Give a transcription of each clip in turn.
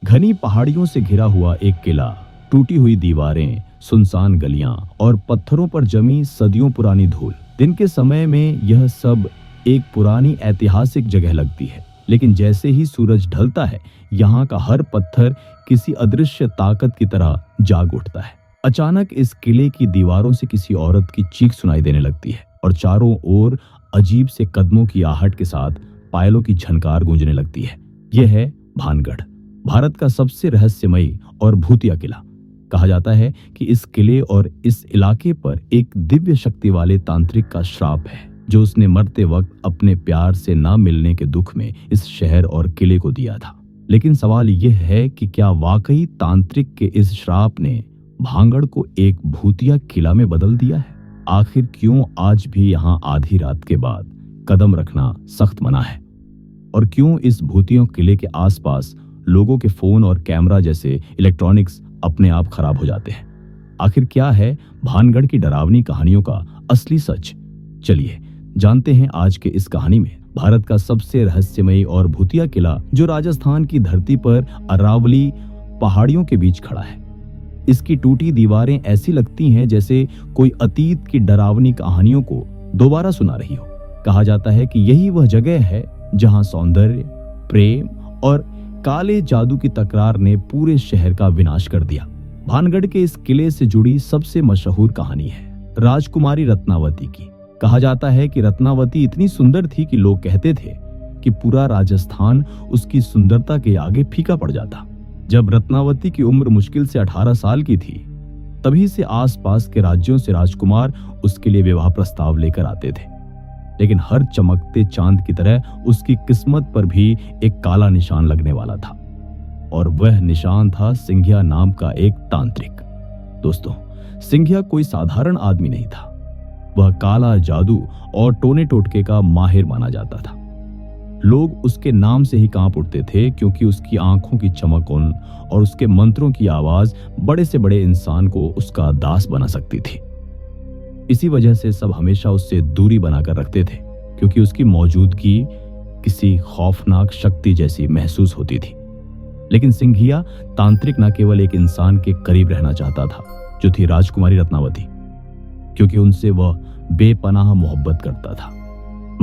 घनी पहाड़ियों से घिरा हुआ एक किला, टूटी हुई दीवारें, सुनसान गलियां और पत्थरों पर जमी सदियों पुरानी धूल। दिन के समय में यह सब एक पुरानी ऐतिहासिक जगह लगती है, लेकिन जैसे ही सूरज ढलता है, यहाँ का हर पत्थर किसी अदृश्य ताकत की तरह जाग उठता है। अचानक इस किले की दीवारों से किसी औरत की चीख सुनाई देने लगती है और चारों ओर अजीब से कदमों की आहट के साथ पायलों की झनकार गूंजने लगती है। यह है भानगढ़, भारत का सबसे रहस्यमयी और भूतिया किला। कहा जाता है कि इस किले और इस इलाके पर एक दिव्य शक्ति वाले तांत्रिक का श्राप है, जो उसने मरते वक्त अपने प्यार से ना मिलने के दुख में इस शहर और किले को दिया था। लेकिन सवाल यह है कि क्या वाकई तांत्रिक के इस श्राप ने भानगढ़ को एक भूतिया किला में बदल दिया है? आखिर क्यों आज भी यहाँ आधी रात के बाद कदम रखना सख्त मना है? और क्यों इस भूतिया किले के आसपास लोगों के फोन और कैमरा जैसे इलेक्ट्रॉनिक्स अपने आप खराब हो जाते हैं? आखिर क्या है भानगढ़ की डरावनी कहानियों का असली सच? चलिए जानते हैं आज के इस कहानी में। भारत का सबसे रहस्यमयी और भूतिया किला, जो राजस्थान की धरती पर अरावली पहाड़ियों के बीच खड़ा है। इसकी टूटी दीवारें ऐसी लगती हैं जैसे कोई अतीत की डरावनी कहानियों को दोबारा सुना रही हो। कहा जाता है कि यही वह जगह है जहां सौंदर्य, प्रेम और काले जादू की तकरार ने पूरे शहर का विनाश कर दिया। भानगढ़ के इस किले से जुड़ी सबसे मशहूर कहानी है राजकुमारी रत्नावती की। कहा जाता है कि रत्नावती इतनी सुंदर थी कि लोग कहते थे कि पूरा राजस्थान उसकी सुंदरता के आगे फीका पड़ जाता। जब रत्नावती की उम्र मुश्किल से 18 साल की थी, तभी से आसपास के राज्यों से राजकुमार उसके लिए विवाह प्रस्ताव लेकर आते थे। लेकिन हर चमकते चांद की तरह उसकी किस्मत पर भी एक काला निशान लगने वाला था, और वह निशान था सिंघिया नाम का एक तांत्रिक। दोस्तों, सिंघिया कोई साधारण आदमी नहीं था। वह काला जादू और टोने टोटके का माहिर माना जाता था। लोग उसके नाम से ही कांप उठते थे, क्योंकि उसकी आंखों की चमक और उसके मंत्रों की आवाज बड़े से बड़े इंसान को उसका दास बना सकती थी। इसी वजह से सब हमेशा उससे दूरी बनाकर रखते थे, क्योंकि उसकी मौजूदगी किसी खौफनाक शक्ति जैसी महसूस होती थी। लेकिन सिंघिया तांत्रिक न केवल एक इंसान के करीब रहना चाहता था, जो थी राजकुमारी रत्नावती, क्योंकि उनसे वह बेपनाह मोहब्बत करता था।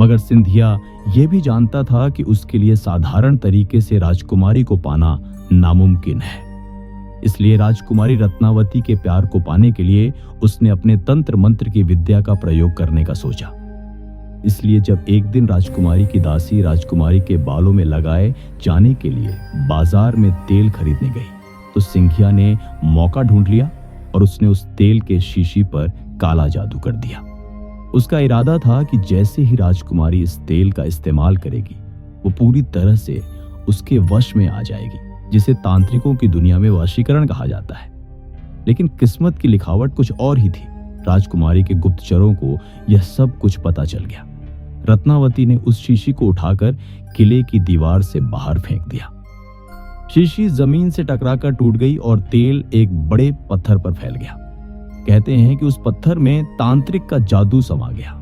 मगर सिंधिया यह भी जानता था कि उसके लिए साधारण तरीके से राजकुमारी को पाना नामुमकिन है। इसलिए राजकुमारी रत्नावती के प्यार को पाने के लिए उसने अपने तंत्र मंत्र की विद्या का प्रयोग करने का सोचा। इसलिए जब एक दिन राजकुमारी की दासी राजकुमारी के बालों में लगाए जाने के लिए बाजार में तेल खरीदने गई, तो सिंघिया ने मौका ढूंढ लिया और उसने उस तेल के शीशी पर काला जादू कर दिया। उसका इरादा था कि जैसे ही राजकुमारी इस तेल का इस्तेमाल करेगी, वो पूरी तरह से उसके वश में आ जाएगी, जिसे तांत्रिकों की दुनिया में वशीकरण कहा जाता है। लेकिन किस्मत की लिखावट कुछ और ही थी। राजकुमारी के गुप्तचरों को यह सब कुछ पता चल गया। रत्नावती ने उस शीशी को उठाकर किले की दीवार से बाहर फेंक दिया। शीशी जमीन से टकराकर टूट गई और तेल एक बड़े पत्थर पर फैल गया। कहते हैं कि उस पत्थर में तांत्रिक का जादू समा गया,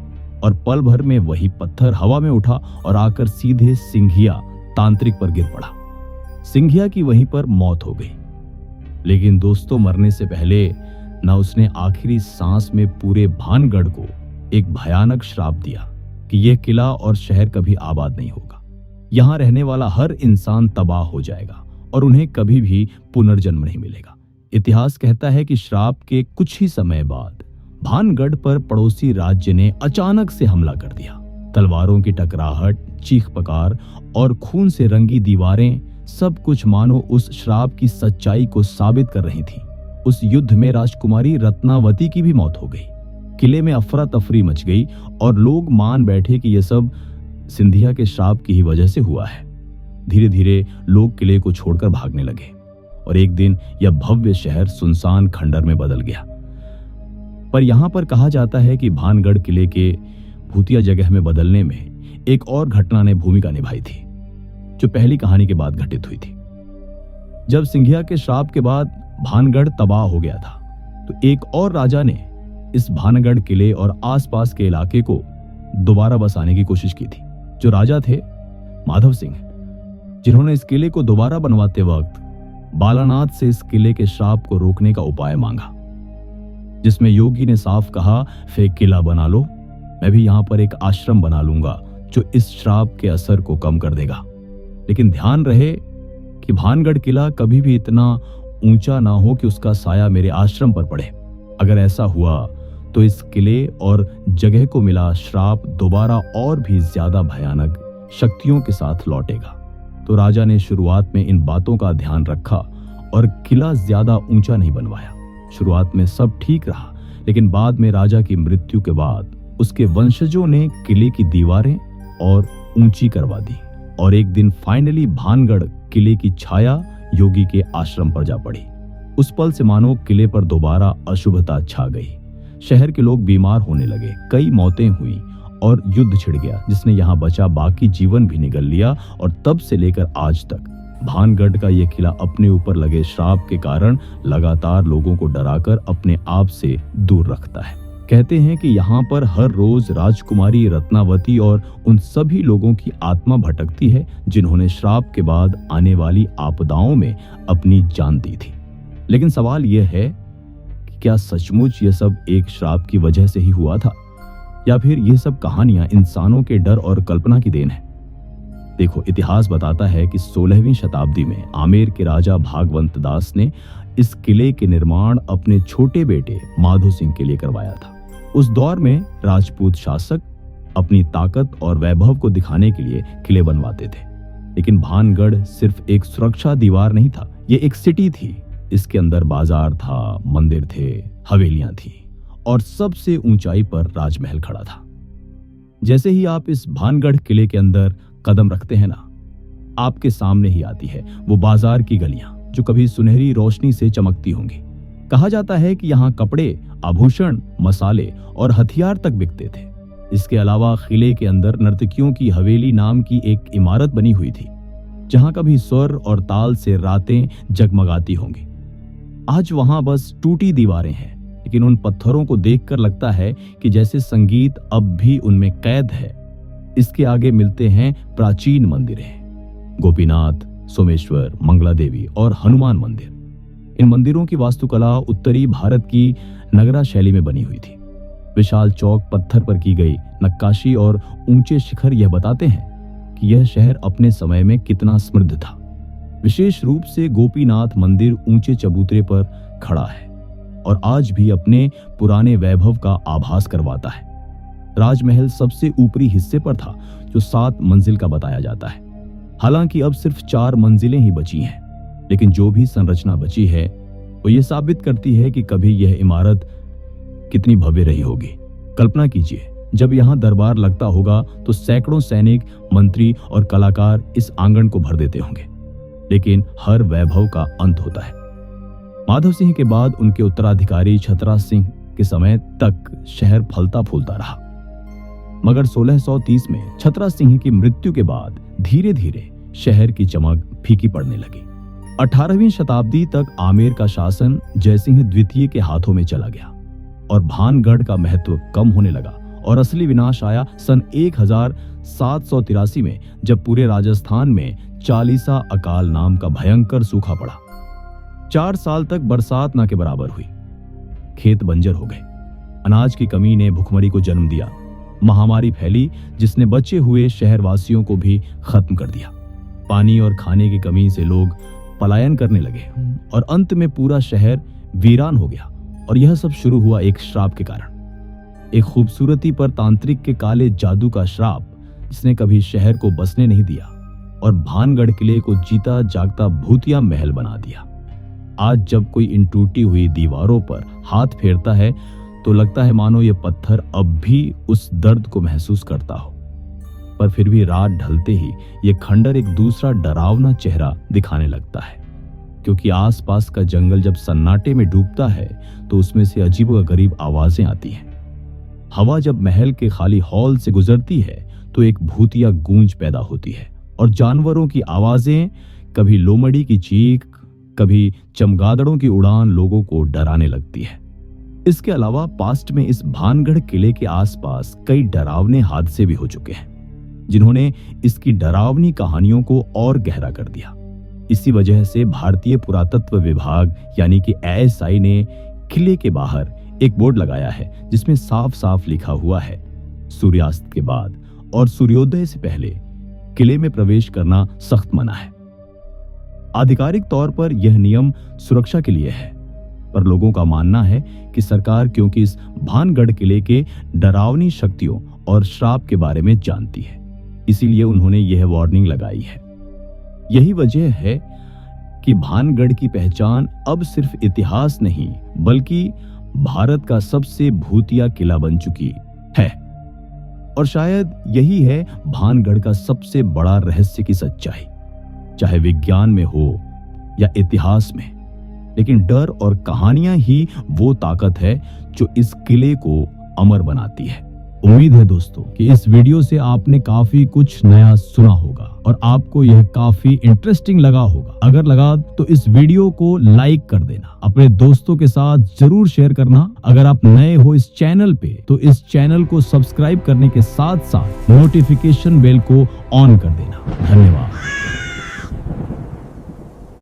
और पल भर में वही पत्थर हवा में उठा और आकर सीधे सिंघिया तांत्रिक पर गिर पड़ा। सिंघिया की वहीं पर मौत हो गई। लेकिन दोस्तों, मरने से पहले न उसने आखिरी सांस में पूरे भानगढ़ को एक भयानक श्राप दिया कि यह किला और शहर कभी आबाद नहीं होगा। यहाँ रहने वाला हर इंसान तबाह हो जाएगा और उन्हें कभी भी पुनर्जन्म नहीं मिलेगा। इतिहास कहता है कि श्राप के कुछ ही समय बाद भानगढ़ पर पड़ोसी राज्य ने अचानक से हमला कर दिया। तलवारों की टकराहट, चीख पुकार और खून से रंगी दीवारें, सब कुछ मानो उस श्राप की सच्चाई को साबित कर रही थी। उस युद्ध में राजकुमारी रत्नावती की भी मौत हो गई। किले में अफरा तफरी मच गई और लोग मान बैठे कि यह सब सिंधिया के श्राप की ही वजह से हुआ है। धीरे धीरे लोग किले को छोड़कर भागने लगे और एक दिन यह भव्य शहर सुनसान खंडर में बदल गया। पर यहाँ पर कहा जाता है कि भानगढ़ किले के भूतिया जगह में बदलने में एक और घटना ने भूमिका निभाई थी, जो पहली कहानी के बाद घटित हुई थी। जब सिंघिया के श्राप के बाद भानगढ़ तबाह हो गया था, तो एक और राजा ने इस भानगढ़ किले और आसपास के इलाके को दोबारा बसाने की कोशिश की थी। जो राजा थे माधव सिंह, जिन्होंने इस किले को दोबारा बनवाते वक्त बालानाथ से इस किले के श्राप को रोकने का उपाय मांगा, जिसमें योगी ने साफ कहा, फेक किला बना लो, मैं भी यहाँ पर एक आश्रम बना लूंगा जो इस श्राप के असर को कम कर देगा। लेकिन ध्यान रहे कि भानगढ़ किला कभी भी इतना ऊंचा ना हो कि उसका साया मेरे आश्रम पर पड़े। अगर ऐसा हुआ तो इस किले और जगह को मिला श्राप दोबारा और भी ज्यादा भयानक शक्तियों के साथ लौटेगा। तो राजा ने शुरुआत में इन बातों का ध्यान रखा और किला ज्यादा ऊंचा नहीं बनवाया। शुरुआत में सब ठीक रहा, लेकिन बाद में राजा की मृत्यु के बाद उसके वंशजों ने किले की दीवारें और ऊंची करवा दी और एक दिन फाइनली भानगढ़ किले की छाया योगी के आश्रम पर जा पड़ी। उस पल से मानो किले पर दोबारा अशुभता छा गई। शहर के लोग बीमार होने लगे, कई मौतें हुई और युद्ध छिड़ गया, जिसने यहाँ बचा बाकी जीवन भी निगल लिया। और तब से लेकर आज तक भानगढ़ का यह किला अपने ऊपर लगे श्राप के कारण लगातार लोगों को डराकर अपने आप से दूर रखता है। कहते हैं कि यहाँ पर हर रोज राजकुमारी रत्नावती और उन सभी लोगों की आत्मा भटकती है जिन्होंने श्राप के बाद आने वाली आपदाओं में अपनी जान दी थी। लेकिन सवाल यह है कि क्या सचमुच यह सब एक श्राप की वजह से ही हुआ था, या फिर यह सब कहानियां इंसानों के डर और कल्पना की देन है? देखो, इतिहास बताता है कि 16वीं शताब्दी में आमेर के राजा भागवंत दास ने इस किले के निर्माण अपने छोटे बेटे माधो सिंह के लिए करवाया था। उस दौर में राजपूत शासक अपनी ताकत और वैभव को दिखाने के लिए किले बनवाते थे। लेकिन भानगढ़ सिर्फ एक सुरक्षा दीवार नहीं था, ये एक सिटी थी। इसके अंदर बाजार था, मंदिर थे, हवेलियां थी और सबसे ऊंचाई पर राजमहल खड़ा था। जैसे ही आप इस भानगढ़ किले के अंदर कदम रखते हैं ना, आपके सामने ही आती है वो बाजार की गलियां जो कभी सुनहरी रोशनी से चमकती होंगी। कहा जाता है कि यहाँ कपड़े, आभूषण, मसाले और हथियार तक बिकते थे। इसके अलावा किले के अंदर नर्तकियों की हवेली नाम की एक इमारत बनी हुई थी, जहां कभी स्वर और ताल से रातें जगमगाती होंगी। आज वहां बस टूटी दीवारें हैं, लेकिन उन पत्थरों को देखकर लगता है कि जैसे संगीत अब भी उनमें कैद है। इसके आगे मिलते हैं प्राचीन मंदिरें, गोपीनाथ, सोमेश्वर, मंगला देवी और हनुमान मंदिर। इन मंदिरों की वास्तुकला उत्तरी भारत की नगरा शैली में बनी हुई थी। विशाल चौक, पत्थर पर की गई नक्काशी और ऊंचे शिखर यह बताते हैं कि यह शहर अपने समय में कितना समृद्ध था। विशेष रूप से गोपीनाथ मंदिर ऊंचे चबूतरे पर खड़ा है और आज भी अपने पुराने वैभव का आभास करवाता है। राजमहल सबसे ऊपरी हिस्से पर था, जो 7 मंजिल का बताया जाता है। हालांकि अब सिर्फ 4 मंजिलें ही बची हैं, लेकिन जो भी संरचना बची है वो ये साबित करती है कि कभी यह इमारत कितनी भव्य रही होगी। कल्पना कीजिए, जब यहाँ दरबार लगता होगा तो सैकड़ों सैनिक, मंत्री और कलाकार इस आंगन को भर देते होंगे। लेकिन हर वैभव का अंत होता है। माधव सिंह के बाद उनके उत्तराधिकारी छतरा सिंह के समय तक शहर फलता फूलता रहा, मगर 1630 में छतरा सिंह की मृत्यु के बाद धीरे धीरे शहर की चमक फीकी पड़ने लगी। 18वीं शताब्दी तक आमेर का शासन जयसिंह द्वितीय के हाथों में चला गया और भानगढ़ का महत्व कम होने लगा। और असली विनाश आया सन 1783 में, जब पूरे राजस्थान में चालीसा अकाल नाम का भयंकर सूखा पड़ा। 4 साल तक बरसात ना के बराबर हुई। खेत बंजर हो गए। अनाज की कमी ने भुखमरी को जन्म दिया। महामारी फैली जिसने बचे हुए शहरवासियों को भी खत्म कर दिया। पानी और खाने की कमी से लोग पलायन करने लगे और अंत में पूरा शहर वीरान हो गया। और यह सब शुरू हुआ एक श्राप के कारण, एक खूबसूरती पर तांत्रिक के काले जादू का श्राप, जिसने कभी शहर को बसने नहीं दिया और भानगढ़ किले को जीता जागता भूतिया महल बना दिया। आज जब कोई इन टूटी हुई दीवारों पर हाथ फेरता है तो लगता है मानो ये पत्थर अब भी उस दर्द को महसूस करता हो। पर फिर भी रात ढलते ही ये खंडर एक दूसरा डरावना चेहरा दिखाने लगता है, क्योंकि आसपास का जंगल जब सन्नाटे में डूबता है तो उसमें से अजीबोगरीब आवाजें आती हैं। हवा जब महल के खाली हॉल से गुजरती है तो एक भूतिया गूंज पैदा होती है और जानवरों की आवाजें, कभी लोमड़ी की चीख, कभी चमगादड़ों की उड़ान लोगों को डराने लगती है। इसके अलावा पास्ट में इस भानगढ़ किले के आसपास कई डरावने हादसे भी हो चुके हैं, जिन्होंने इसकी डरावनी कहानियों को और गहरा कर दिया। इसी वजह से भारतीय पुरातत्व विभाग यानी कि ASI ने किले के बाहर एक बोर्ड लगाया है जिसमें साफ साफ लिखा हुआ है, सूर्यास्त के बाद और सूर्योदय से पहले किले में प्रवेश करना सख्त मना है। आधिकारिक तौर पर यह नियम सुरक्षा के लिए है, पर लोगों का मानना है कि सरकार क्योंकि इस भानगढ़ किले के डरावनी शक्तियों और श्राप के बारे में जानती है, इसीलिए उन्होंने यह वार्निंग लगाई है। यही वजह है कि भानगढ़ की पहचान अब सिर्फ इतिहास नहीं बल्कि भारत का सबसे भूतिया किला बन चुकी है। और शायद यही है भानगढ़ का सबसे बड़ा रहस्य की सच्चाई, चाहे विज्ञान में हो या इतिहास में, लेकिन डर और कहानियां ही वो ताकत है जो इस किले को अमर बनाती है। उम्मीद है दोस्तों कि इस वीडियो से आपने काफी कुछ नया सुना होगा और आपको यह काफी इंटरेस्टिंग लगा होगा। अगर लगा तो इस वीडियो को लाइक कर देना, अपने दोस्तों के साथ जरूर शेयर करना। अगर आप नए हो इस चैनल पे तो इस चैनल को सब्सक्राइब करने के साथ साथ नोटिफिकेशन बेल को ऑन कर देना। धन्यवाद।